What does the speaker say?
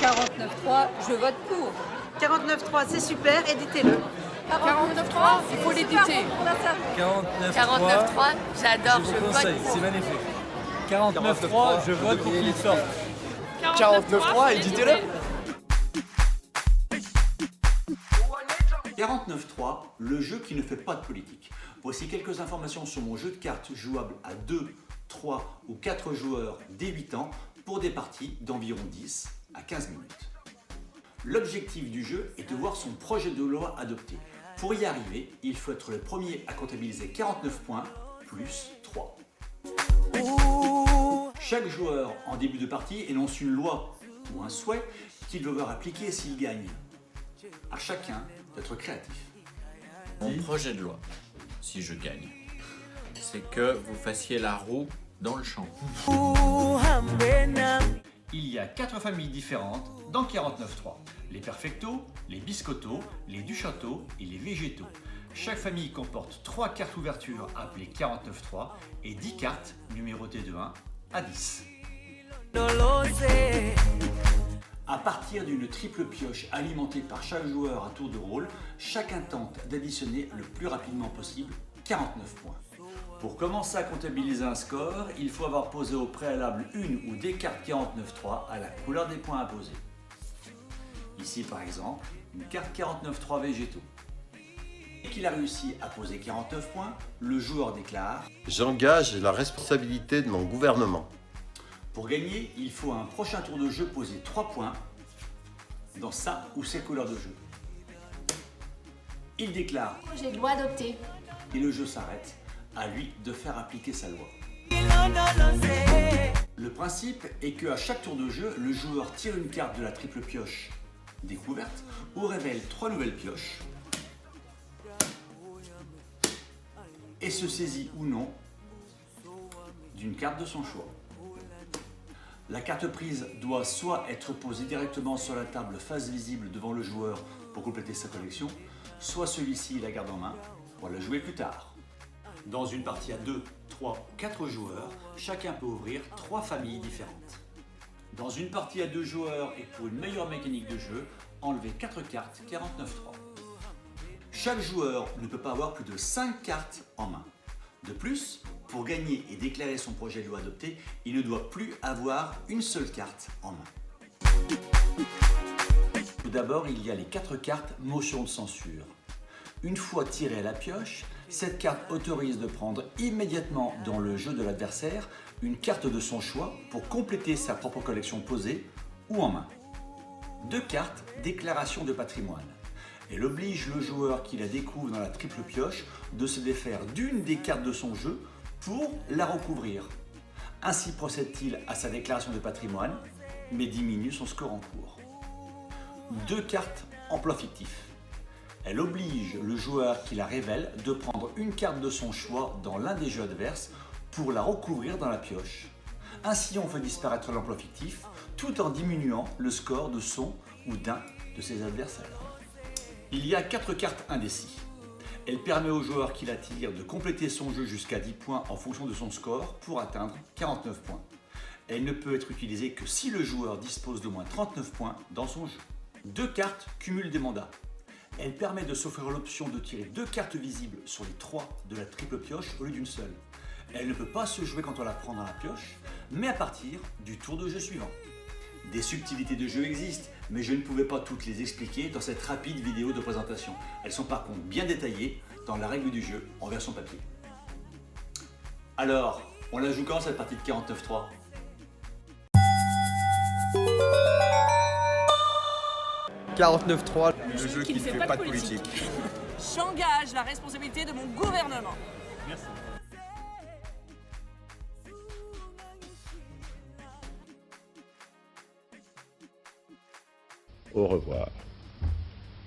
49.3, je vote pour. 49.3, c'est super, éditez-le. 49.3, il faut l'éditer. 49.3, j'adore, je vote conseille, pour. c'est magnifique. 49.3, je vote pour qu'il sorte. 49.3, éditez-le. 49.3, le jeu qui ne fait pas de politique. Voici quelques informations sur mon jeu de cartes jouable à 2, 3 ou 4 joueurs dès 8 ans pour des parties d'environ 10 à 15 minutes. L'objectif du jeu est de voir son projet de loi adopté. Pour y arriver, il faut être le premier à comptabiliser 49 points plus 3. Chaque joueur en début de partie énonce une loi ou un souhait qu'il veut voir appliquer s'il gagne. À chacun d'être créatif. Mon projet de loi, si je gagne, c'est que vous fassiez la roue dans le champ. Il y a 4 familles différentes dans 49.3. Les perfectos, les biscottos, les du château et les végétaux. Chaque famille comporte 3 cartes ouverture appelées 49.3 et 10 cartes numérotées de 1 à 10. À partir d'une triple pioche alimentée par chaque joueur à tour de rôle, chacun tente d'additionner le plus rapidement possible 49 points. Pour commencer à comptabiliser un score, il faut avoir posé au préalable une ou des cartes 49.3 à la couleur des points à poser. Ici par exemple, une carte 49.3 végétaux. Dès qu'il a réussi à poser 49 points, le joueur déclare « J'engage la responsabilité de mon gouvernement ». Pour gagner, il faut à un prochain tour de jeu poser 3 points dans sa ou ses couleurs de jeu. Il déclare « Projet de loi adopté ». Et le jeu s'arrête, à lui de faire appliquer sa loi. Le principe est qu'à chaque tour de jeu, le joueur tire une carte de la triple pioche découverte ou révèle 3 nouvelles pioches et se saisit ou non d'une carte de son choix. La carte prise doit soit être posée directement sur la table face visible devant le joueur pour compléter sa collection, soit celui-ci la garde en main pour la jouer plus tard. Dans une partie à 2, 3 ou 4 joueurs, chacun peut ouvrir 3 familles différentes. Dans une partie à 2 joueurs et pour une meilleure mécanique de jeu, enlevez 4 cartes 49.3. Chaque joueur ne peut pas avoir plus de 5 cartes en main. De plus, pour gagner et déclarer son projet de loi adopté, il ne doit plus avoir une seule carte en main. Tout d'abord, il y a les 4 cartes motion de censure. Une fois tirée à la pioche, cette carte autorise de prendre immédiatement dans le jeu de l'adversaire une carte de son choix pour compléter sa propre collection posée ou en main. 2 cartes déclaration de patrimoine. Elle oblige le joueur qui la découvre dans la triple pioche de se défaire d'une des cartes de son jeu pour la recouvrir. Ainsi procède-t-il à sa déclaration de patrimoine, mais diminue son score en cours. 2 cartes emploi fictif. Elle oblige le joueur qui la révèle de prendre une carte de son choix dans l'un des jeux adverses pour la recouvrir dans la pioche. Ainsi on fait disparaître l'emploi fictif tout en diminuant le score de son ou d'un de ses adversaires. Il y a 4 cartes indécis. Elle permet au joueur qui la tire de compléter son jeu jusqu'à 10 points en fonction de son score pour atteindre 49 points. Elle ne peut être utilisée que si le joueur dispose d'au moins 39 points dans son jeu. 2 cartes cumulent des mandats. Elle permet de s'offrir l'option de tirer 2 cartes visibles sur les 3 de la triple pioche au lieu d'une seule. Elle ne peut pas se jouer quand on la prend dans la pioche, mais à partir du tour de jeu suivant. Des subtilités de jeu existent, mais je ne pouvais pas toutes les expliquer dans cette rapide vidéo de présentation. Elles sont par contre bien détaillées dans la règle du jeu en version papier. Alors, on la joue quand cette partie de 49.3 ? « 49.3, le jeu qui ne fait pas de politique. » J'engage la responsabilité de mon gouvernement. Merci. Au revoir.